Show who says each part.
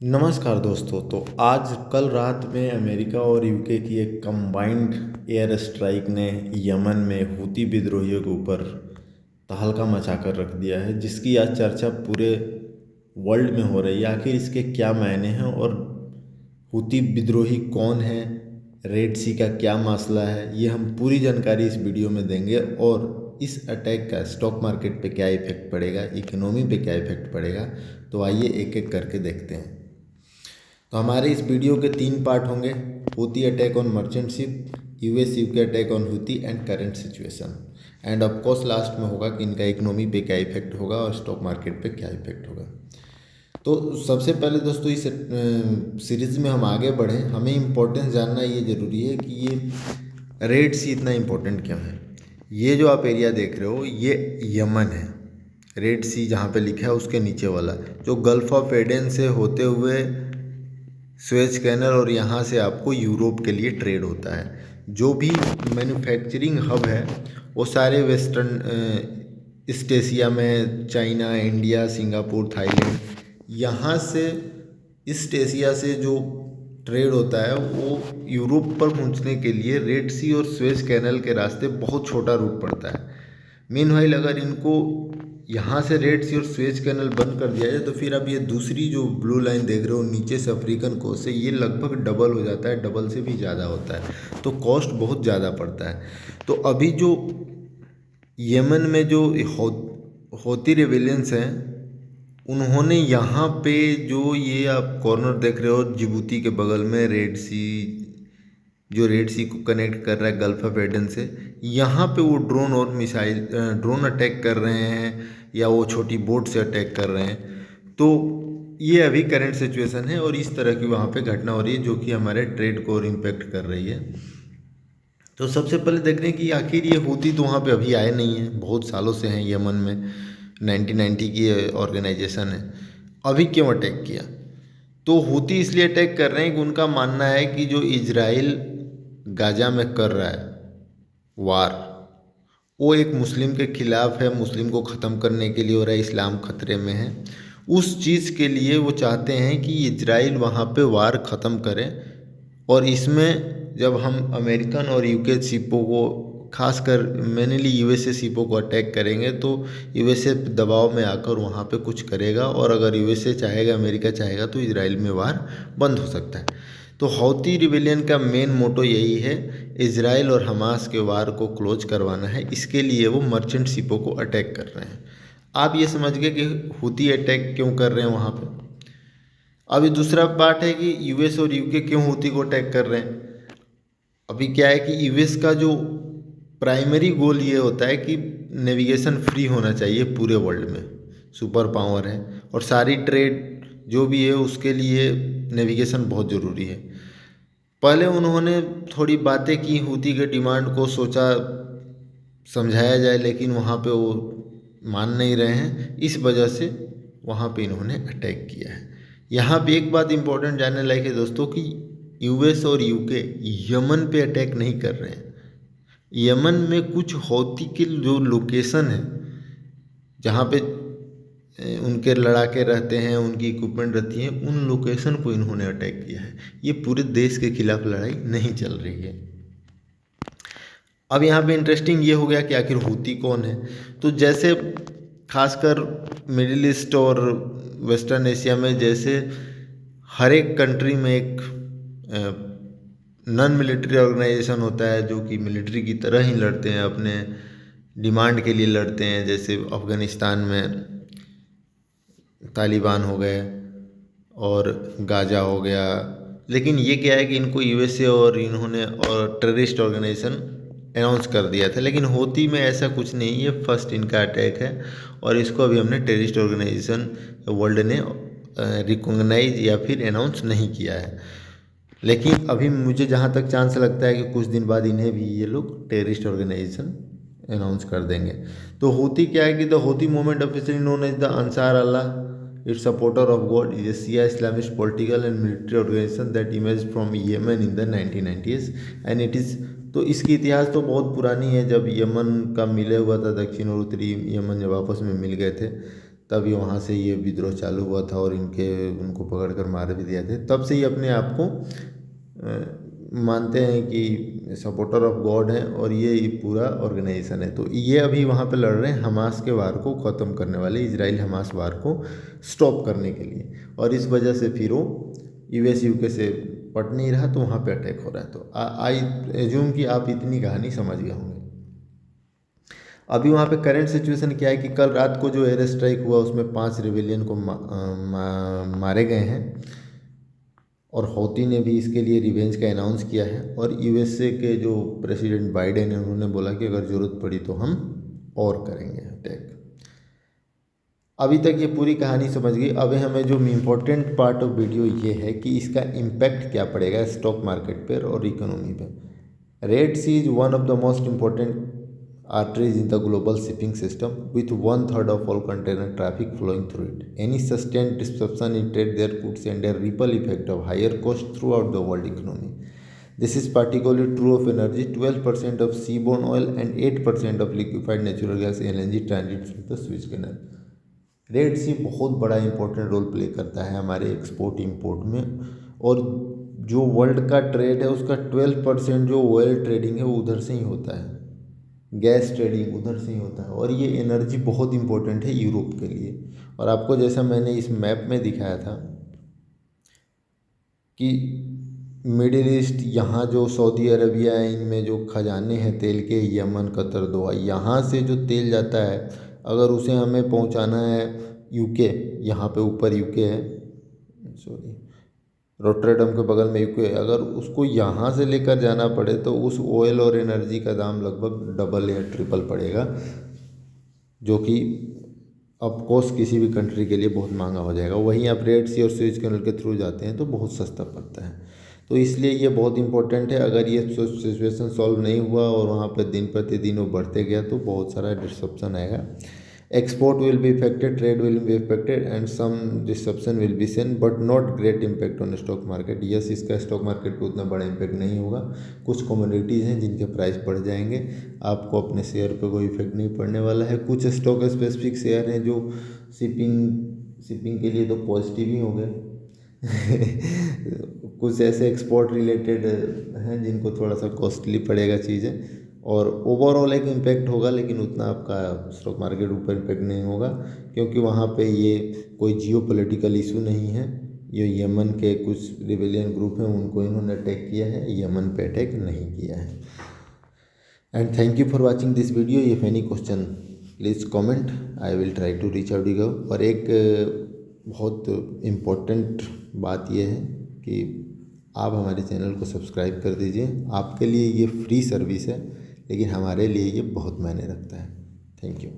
Speaker 1: नमस्कार दोस्तों। तो आज कल रात में अमेरिका और यूके की एक कंबाइंड एयर स्ट्राइक ने यमन में हूती विद्रोहियों के ऊपर तहलका मचा कर रख दिया है, जिसकी आज चर्चा पूरे वर्ल्ड में हो रही है। आखिर इसके क्या मायने हैं और हूती विद्रोही कौन है, रेड सी का क्या मसला है, ये हम पूरी जानकारी इस वीडियो में देंगे। और इस अटैक का स्टॉक मार्केट पे क्या इफेक्ट पड़ेगा, इकोनॉमी पे क्या इफेक्ट पड़ेगा, तो आइए एक एक करके देखते हैं। तो हमारे इस वीडियो के 3 पार्ट होंगे: Houthi attack on merchant ship, US UK attack on Houthi and current situation, end of course last में होगा कि इनका इकोनॉमी पे क्या इफेक्ट होगा और स्टॉक मार्केट पे क्या इफेक्ट होगा। तो सबसे पहले दोस्तों, इस सीरीज़ में हम आगे बढ़ें, हमें इम्पोर्टेंस जानना ये ज़रूरी है कि ये रेड सी इतना इम्पोर्टेंट क्यों है। ये जो आप एरिया देख रहे हो ये यमन है। रेड सी जहाँ पे लिखा है उसके नीचे वाला जो गल्फ ऑफ एडन से होते हुए स्वेज कैनल और यहाँ से आपको यूरोप के लिए ट्रेड होता है। जो भी मैन्युफैक्चरिंग हब है वो सारे वेस्टर्न ईस्ट एशिया में, चाइना, इंडिया, सिंगापुर, थाईलैंड, यहाँ से ईस्ट एशिया से जो ट्रेड होता है वो यूरोप पर पहुँचने के लिए रेड सी और स्वेज कैनल के रास्ते बहुत छोटा रूट पड़ता है। मीनवाइल अगर इनको यहाँ से रेड सी और स्वेज कैनल बंद कर दिया जाए तो फिर अब ये दूसरी जो ब्लू लाइन देख रहे हो नीचे से अफ्रीकन कोस्ट से, ये लगभग डबल हो जाता है, डबल से भी ज़्यादा होता है, तो कॉस्ट बहुत ज़्यादा पड़ता है। तो अभी जो यमन में जो हौती रेबेलियंस हैं, उन्होंने यहाँ पे जो ये आप कॉर्नर देख रहे हो जिबूती के बगल में रेड सी, जो रेड सी को कनेक्ट कर रहा है गल्फ ऑफ एडन से, यहाँ पे वो ड्रोन और मिसाइल ड्रोन अटैक कर रहे हैं या वो छोटी बोट से अटैक कर रहे हैं। तो ये अभी करंट सिचुएशन है और इस तरह की वहाँ पे घटना हो रही है जो कि हमारे ट्रेड को इम्पेक्ट कर रही है। तो सबसे पहले देख रहे हैं कि आखिर ये हूती तो वहाँ पे अभी आए नहीं हैं, बहुत सालों से हैं यमन में, 1990 की ऑर्गेनाइजेशन है। अभी क्यों अटैक किया? तो हूती इसलिए अटैक कर रहे हैं कि उनका मानना है कि जो इजराइल गाजा में कर रहा है वार, वो एक मुस्लिम के खिलाफ है, मुस्लिम को ख़त्म करने के लिए हो रहा है, इस्लाम खतरे में है। उस चीज़ के लिए वो चाहते हैं कि इजराइल वहाँ पे वार ख़त्म करे। और इसमें जब हम अमेरिकन और यूके शिपों को, खासकर मेनली यूएसए शिपों को अटैक करेंगे तो यूएसए दबाव में आकर वहाँ पे कुछ करेगा, और अगर यूएसए चाहेगा, अमेरिका चाहेगा तो इजराइल में वार बंद हो सकता है। तो हौती रिबेलियन का मेन मोटो यही है, इजराइल और हमास के वार को क्लोज करवाना है। इसके लिए वो मर्चेंट शिपों को अटैक कर रहे हैं। आप ये समझ गए कि हूती अटैक क्यों कर रहे हैं वहाँ पे। अभी दूसरा पार्ट है कि यूएस और यूके क्यों हूती को अटैक कर रहे हैं। अभी क्या है कि यूएस का जो प्राइमरी गोल ये होता है कि नेविगेशन फ्री होना चाहिए पूरे वर्ल्ड में, सुपर पावर है और सारी ट्रेड जो भी है उसके लिए नेविगेशन बहुत ज़रूरी है। पहले उन्होंने थोड़ी बातें की, हूती के डिमांड को सोचा समझाया जाए, लेकिन वहाँ पे वो मान नहीं रहे हैं, इस वजह से वहाँ पे इन्होंने अटैक किया है। यहाँ पे एक बात इम्पोर्टेंट जानने लायक है दोस्तों कि यूएस और यूके यमन पे अटैक नहीं कर रहे हैं। यमन में कुछ हौती के जो लोकेशन है जहाँ पे उनके लड़ाके रहते हैं, उनकी इक्विपमेंट रहती है, उन लोकेशन को इन्होंने अटैक किया है। ये पूरे देश के खिलाफ लड़ाई नहीं चल रही है। अब यहाँ पे इंटरेस्टिंग ये हो गया कि आखिर हूती कौन है। तो जैसे खासकर मिडिल ईस्ट और वेस्टर्न एशिया में, जैसे हर एक कंट्री में एक नॉन मिलिट्री ऑर्गेनाइजेशन होता है जो कि मिलिट्री की तरह ही लड़ते हैं, अपने डिमांड के लिए लड़ते हैं। जैसे अफ़गानिस्तान में तालिबान हो गए और गाजा हो गया। लेकिन ये क्या है कि इनको यूएसए और इन्होंने और टेररिस्ट ऑर्गेनाइजेशन अनाउंस कर दिया था, लेकिन हूती में ऐसा कुछ नहीं, ये फर्स्ट इनका अटैक है और इसको अभी हमने टेररिस्ट ऑर्गेनाइजेशन वर्ल्ड ने रिकॉग्नाइज या फिर अनाउंस नहीं किया है। लेकिन अभी मुझे जहाँ तक चांस लगता है कि कुछ दिन बाद इन्हें भी ये लोग टेररिस्ट ऑर्गेनाइजेशन अनाउंस कर देंगे। तो हूती क्या है कि the Houthi movement officially known as the Ansar Allah, its supporter of God, is a Shia Islamist political and military organisation that emerge from Yemen in the 1990s and it is. तो इसकी इतिहास तो बहुत पुरानी है, जब Yemen का मिले हुआ था, दक्षिण और उत्तरी यमन जब आपस में मिल गए थे तभी वहाँ से ये विद्रोह चालू हुआ था और उनको पकड़ कर मार भी दिया था। तब से ही अपने आप को मानते हैं कि सपोर्टर ऑफ गॉड हैं और ये पूरा ऑर्गेनाइजेशन है। तो ये अभी वहाँ पे लड़ रहे हैं हमास के वार को ख़त्म करने वाले, इजराइल हमास वार को स्टॉप करने के लिए। और इस वजह से फिर वो यूएस यूके से पट नहीं रहा, तो वहाँ पे अटैक हो रहा है। तो आई एज्यूम कि आप इतनी कहानी समझ गए होंगे। अभी वहाँ पे करंट सिचुएशन क्या है कि कल रात को जो एयर स्ट्राइक हुआ उसमें 5 रिवेलियन को मारे गए हैं और हौती ने भी इसके लिए रिवेंज का अनाउंस किया है। और यूएसए के जो प्रेसिडेंट बाइडेन है उन्होंने बोला कि अगर ज़रूरत पड़ी तो हम और करेंगे अटैक। अभी तक ये पूरी कहानी समझ गई। अब हमें जो इम्पोर्टेंट पार्ट ऑफ वीडियो ये है कि इसका इम्पैक्ट क्या पड़ेगा स्टॉक मार्केट पर और इकोनॉमी पर। Red Sea is one of the most important arteries in the global shipping system with 1/3 of all container traffic flowing through it. Any sustained disruption in trade there could send a ripple effect of higher cost throughout the world economy. This is particularly true of energy. 12% of seaborne oil and 8% of liquefied natural gas LNG transit through the Suez Canal. Red sea बहुत बड़ा important role play करता है हमारे export import में। और जो world का trade है उसका 12% जो ऑयल ट्रेडिंग है वो उधर से ही होता है, गैस ट्रेडिंग उधर से ही होता है। और ये एनर्जी बहुत इंपॉर्टेंट है यूरोप के लिए। और आपको जैसा मैंने इस मैप में दिखाया था कि मिडिल ईस्ट, यहाँ जो सऊदी अरबिया है इनमें जो खजाने हैं तेल के, यमन, कतर, दोहा, यहाँ से जो तेल जाता है अगर उसे हमें पहुँचाना है यूके, यहाँ पे ऊपर यूके है, सॉरी रोटरडम के बगल में यूके, अगर उसको यहाँ से लेकर जाना पड़े तो उस ऑयल और एनर्जी का दाम लगभग डबल या ट्रिपल पड़ेगा, जो कि ऑफकोर्स किसी भी कंट्री के लिए बहुत महंगा हो जाएगा। वहीं आप रेड सी और स्विच कैनल के थ्रू जाते हैं तो बहुत सस्ता पड़ता है। तो इसलिए ये बहुत इंपॉर्टेंट है। अगर ये सिचुएशन सॉल्व नहीं हुआ और वहाँ पर दिन प्रतिदिन वो बढ़ते गया तो बहुत सारा डिस्रप्शन आएगा। Export will be affected, trade will be affected and some disruption will be seen but not great impact on stock market. Yes, इसका स्टॉक मार्केट पे उतना बड़ा इम्पैक्ट नहीं होगा। कुछ कमोडिटीज़ हैं जिनके प्राइस बढ़ जाएंगे, आपको अपने शेयर पे कोई इफेक्ट नहीं पड़ने वाला है। कुछ स्टॉक स्पेसिफिक शेयर हैं जो शिपिंग के लिए तो पॉजिटिव ही हो गए कुछ ऐसे एक्सपोर्ट रिलेटेड हैं जिनको थोड़ा सा कॉस्टली पड़ेगा चीज़ें, और ओवरऑल एक इम्पैक्ट होगा लेकिन उतना आपका स्टॉक मार्केट ऊपर इम्पैक्ट नहीं होगा, क्योंकि वहाँ पे ये कोई जियोपॉलिटिकल इशू नहीं है। ये यमन के कुछ रिबेलियन ग्रुप हैं उनको इन्होंने अटैक किया है, यमन पे अटैक नहीं किया है। And thank you for watching this video. If any question please comment, I will try to reach out you. और एक बहुत इम्पोर्टेंट बात यह है कि आप हमारे चैनल को सब्सक्राइब कर दीजिए। आपके लिए ये फ्री सर्विस है लेकिन हमारे लिए ये बहुत मायने रखता है। Thank you.